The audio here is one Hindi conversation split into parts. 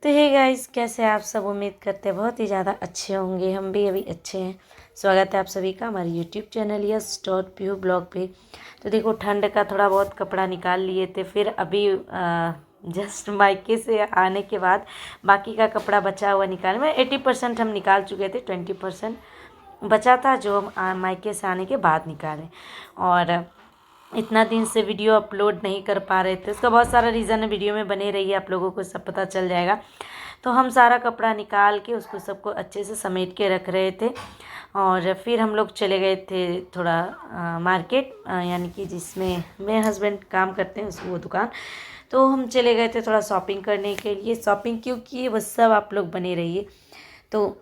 तो हे गाइस, कैसे आप सब? उम्मीद करते हैं बहुत ही ज़्यादा अच्छे होंगे। हम भी अभी अच्छे हैं। स्वागत है आप सभी का हमारे यूट्यूब चैनल यस.पीयू ब्लॉग पे। तो देखो, ठंड का थोड़ा बहुत कपड़ा निकाल लिए थे, फिर अभी जस्ट मायके से आने के बाद बाकी का कपड़ा बचा हुआ निकाल में 80% हम निकाल चुके थे, 20% बचा था जो हम मायके से आने के बाद निकाले। और इतना दिन से वीडियो अपलोड नहीं कर पा रहे थे, उसका बहुत सारा रीज़न है। वीडियो में बने रहिए, आप लोगों को सब पता चल जाएगा। तो हम सारा कपड़ा निकाल के उसको सबको अच्छे से समेट के रख रहे थे। और फिर हम लोग चले गए थे थोड़ा मार्केट, यानी कि जिसमें मेरे हस्बैंड काम करते हैं वो दुकान। तो हम चले गए थे थोड़ा शॉपिंग करने के लिए। शॉपिंग क्यों किए बस सब आप लोग बने रहिए। तो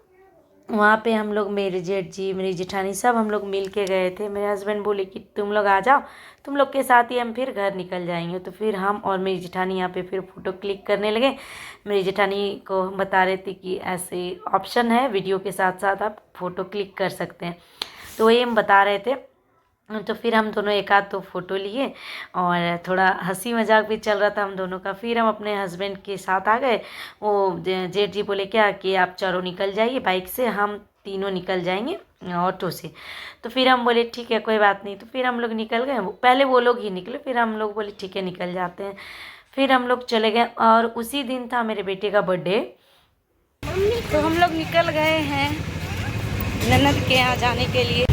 वहाँ पे हम लोग, मेरे जेठ जी, मेरी जेठानी, सब हम लोग मिल के गए थे। मेरे हस्बैंड बोले कि तुम लोग आ जाओ, तुम लोग के साथ ही हम फिर घर निकल जाएंगे। तो फिर हम और मेरी जेठानी यहाँ पे फिर फ़ोटो क्लिक करने लगे। मेरी जेठानी को हम बता रहे थे कि ऐसे ऑप्शन है, वीडियो के साथ साथ आप फ़ोटो क्लिक कर सकते हैं। तो वही हम बता रहे थे। तो फिर हम दोनों एक आध तो फ़ोटो लिए और थोड़ा हंसी मजाक भी चल रहा था हम दोनों का। फिर हम अपने हस्बैंड के साथ आ गए। वो जेठ जी बोले क्या कि आप चारों निकल जाइए बाइक से, हम तीनों निकल जाएंगे ऑटो से। तो फिर हम बोले ठीक है, कोई बात नहीं। तो फिर हम लोग निकल गए। पहले वो लोग ही निकले, फिर हम लोग बोले ठीक है निकल जाते हैं। फिर हम लोग चले गए और उसी दिन था मेरे बेटे का बर्थडे। तो हम लोग निकल गए हैं ननद के यहाँ जाने के लिए।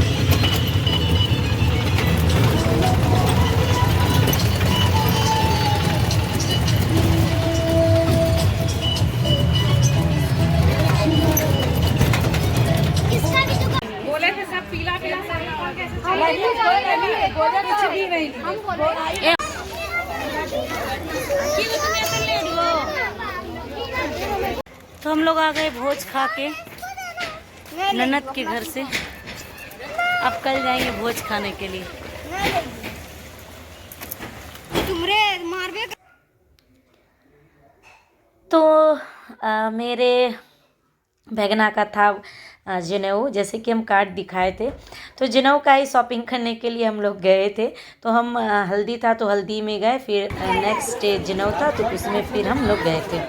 बोले थे सब पीला पीला कुछ भी नहीं। तो हम लोग आ गए भोज खा के ननद के घर से। अब कल जाएंगे भोज खाने के लिए। तो मेरे भगना का था जनेऊ, जैसे कि हम कार्ड दिखाए थे। तो जनेऊ का ही शॉपिंग करने के लिए हम लोग गए थे। तो हम हल्दी था तो हल्दी में गए, फिर नेक्स्ट डे जनेऊ था तो उसमें फिर हम लोग गए थे।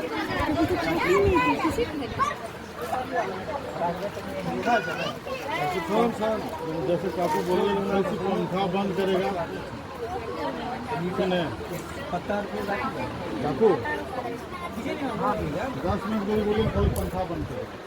जैसे काफी बोलिए पंखा बंद करेगा काकू 10 मिनट बोलिए कोई पंखा बंद करेगा।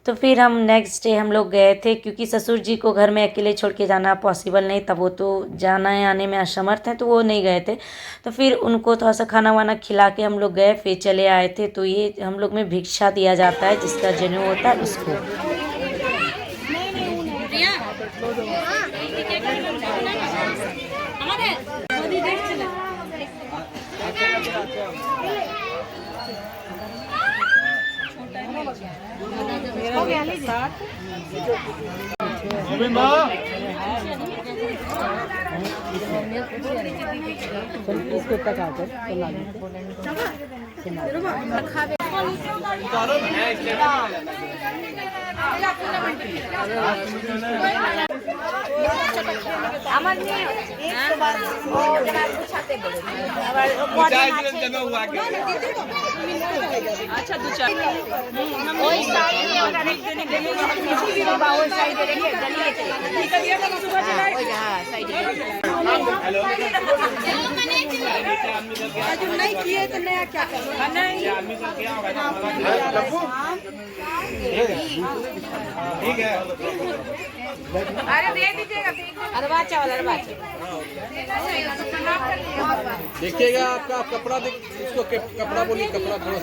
तो फिर हम नेक्स्ट डे हम लोग गए थे, क्योंकि ससुर जी को घर में अकेले छोड़ के जाना पॉसिबल नहीं था। वो तो जाना है आने में असमर्थ हैं, तो वो नहीं गए थे। तो फिर उनको थोड़ा सा खाना वाना खिला के हम लोग गए, फिर चले आए थे। तो ये हम लोग में भिक्षा दिया जाता है, जिसका जनेऊ होता है उसको। इसको तक आकर अच्छा दो चार नहीं किए तो नया क्या करना। ठीक है, अरे दे दीजिएगा। अरबा चावल अरबा देखिएगा आपका कपड़ा इसको कपड़ा बोलिए, कपड़ा थोड़ा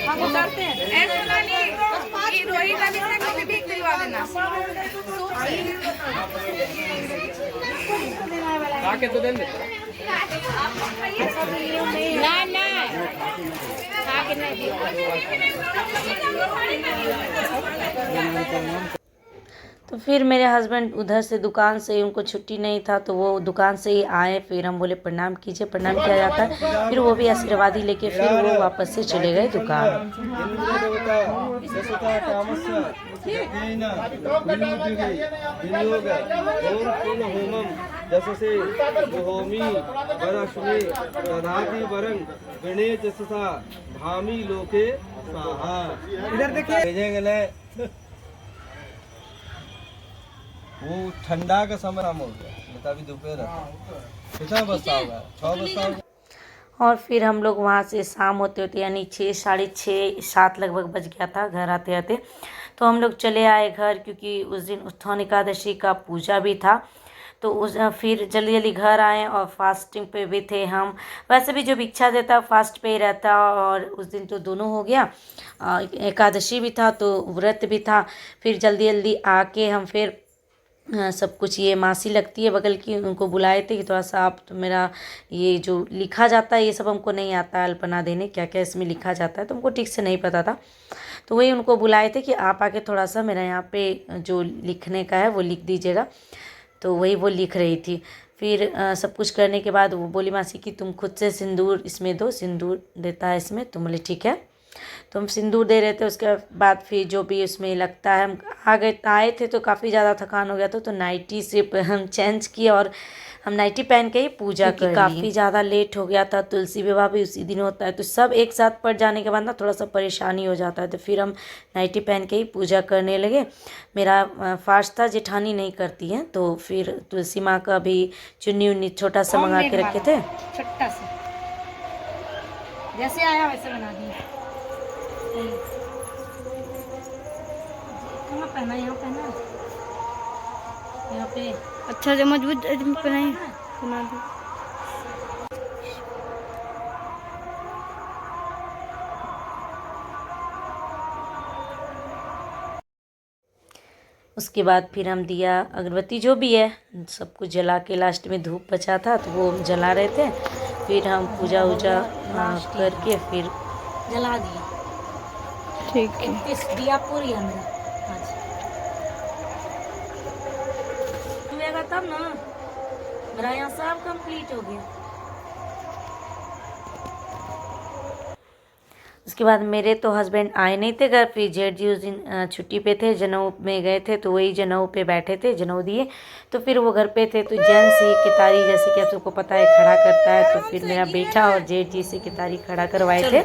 हम उतारते हैं। ऐसे नहीं, रोहित अभी से कभी भी दिलवा देना। आके तो देंगे ना ना आके नहीं। तो फिर मेरे हस्बैंड उधर से दुकान से ही, उनको छुट्टी नहीं था तो वो दुकान से ही आए। फिर हम बोले प्रणाम कीजिए, प्रणाम किया जाता है। फिर वो भी आशीर्वादी लेके फिर वो वापस से चले गए दुकान। जससे भूमि वरश्मि दधाति वरं गणे जससा भामी लोके स्वाहा। इधर देखिए भेजेंगे वो ठंडा का समय हो गया, अभी दोपहर कितना बजता होगा, 6 बजता होगा। और फिर हम लोग वहाँ से शाम होते होते यानी 6, साढ़े 6, 7 लगभग बज गया था घर आते आते। तो हम लोग चले आए घर, क्योंकि उस दिन उत्थान एकादशी का पूजा भी था। तो उस फिर जल्दी जल्दी घर आए और फास्टिंग पे भी थे हम। वैसे भी जो भिक्षा देता फास्ट पे ही रहता, और उस दिन तो दोनों हो गया, एकादशी भी था तो व्रत भी था। फिर जल्दी जल्दी आके हम फिर सब कुछ, ये मासी लगती है बगल की, उनको बुलाए थे कि थोड़ा सा आप तो मेरा ये जो लिखा जाता है ये सब हमको नहीं आता है, अल्पना देने क्या क्या इसमें लिखा जाता है तो हमको ठीक से नहीं पता था। तो वही उनको बुलाए थे कि आप आके थोड़ा सा मेरा यहाँ पे जो लिखने का है वो लिख दीजिएगा। तो वही वो लिख रही थी। फिर सब कुछ करने के बाद वो बोली मासी कि तुम खुद से सिंदूर इसमें दो, सिंदूर देता है इसमें। तो बोले ठीक है। तो हम सिंदूर दे रहे थे। उसके बाद फिर जो भी उसमें लगता है, हम आए थे तो काफ़ी ज़्यादा थकान हो गया था, तो नाइटी से हम चेंज किए और हम नाइटी पहन के ही पूजा कर ली। काफ़ी ज़्यादा लेट हो गया था, तुलसी विवाह भी उसी दिन होता है, तो सब एक साथ पड़ जाने के बाद ना थोड़ा सा परेशानी हो जाता है। तो फिर हम नाइटी पहन के ही पूजा करने लगे। मेरा फास्ट था, जेठानी नहीं करती हैं, तो फिर तुलसी माँ का भी चुन्नी उन्नी छोटा सा मंगा के रखे थे, छोटा सा जैसे आया वैसे बना दिया। कहाँ पहना, यहाँ पहना, यहाँ पे अच्छा जो मजबूत पहनाई बना दो। उसके बाद फिर हम दिया अगरबत्ती जो भी है सब कुछ जला के, लास्ट में धूप बचा था तो वो जला रहे थे। फिर हम पूजा वूजा करके फिर जला दिया। ठीक है, 31 दिया पूरी है मेरा आज। हुएगा तब ना, मेरा यहाँ सब कंप्लीट हो गया। उसके बाद मेरे तो हस्बैंड आए नहीं थे घर, फिर जेठ जी उस दिन छुट्टी पे थे, जनेऊ में गए थे, तो वही जनेऊ पे बैठे थे, जनेऊ दिए। तो फिर वो घर पे थे, तो जेंट्स ही कितारी जैसे कि आप सबको पता है खड़ा करता है, तो फिर मेरा बेटा और जेठ जी से कितारी खड़ा करवाए थे।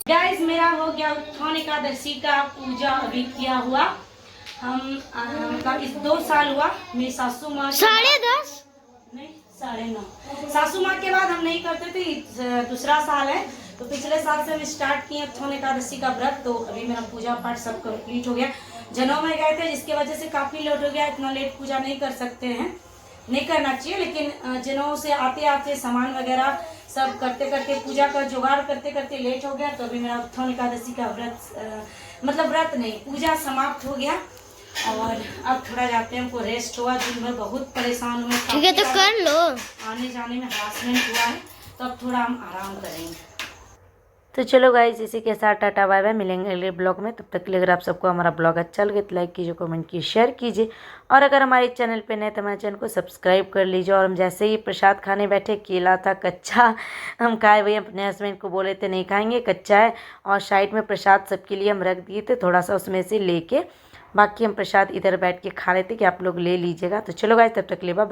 गाइस मेरा हो गया उत्थान एकादशी का पूजा अभी किया हुआ। हमका इस 2 साल हुआ। मेरी सासू माँ 10:30 नहीं 9:30 सासू माँ के बाद हम नहीं करते थे, दूसरा साल है। तो पिछले साल से हम स्टार्ट किए उत्थान एकादशी का व्रत। तो अभी मेरा पूजा पाठ सब कंप्लीट हो गया। जनेऊ में गए थे जिसकी वजह से काफ़ी लेट हो गया। इतना लेट पूजा नहीं कर सकते हैं, नहीं करना चाहिए, लेकिन जनेऊ से आते आते सामान वगैरह सब करते करते, पूजा का जुगाड़ करते करते लेट हो गया। तो अभी मेरा उत्थान एकादशी का व्रत व्रत नहीं, पूजा समाप्त हो गया। और अब थोड़ा जाते हैं, हमको रेस्ट हुआ, दिन भर बहुत परेशान हुए। ठीक है तो कर लो। आने जाने में हरासमेंट हुआ है, तो अब थोड़ा हम आराम करेंगे। तो चलो गाइस, इसी के साथ टाटा बाय बाय, मिलेंगे अगले ब्लॉग में। तब तक के लिए अगर आप सबको हमारा ब्लॉग अच्छा लगे तो लाइक कीजिए, कमेंट कीजिए, शेयर कीजिए। और अगर हमारे चैनल पे नए तो हमारे चैनल को सब्सक्राइब कर लीजिए। और हम जैसे ही प्रसाद खाने बैठे, केला था कच्चा, हम खाए, वही अपने हस्बैंड को बोले थे नहीं खाएंगे, कच्चा है। और साइड में प्रसाद सबके लिए हम रख दिए थे, थोड़ा सा उसमें से लेके बाकी हम प्रसाद इधर बैठ के खा लेते कि आप लोग ले लीजिएगा। तो चलो गाइस, तब तक के लिए बाय।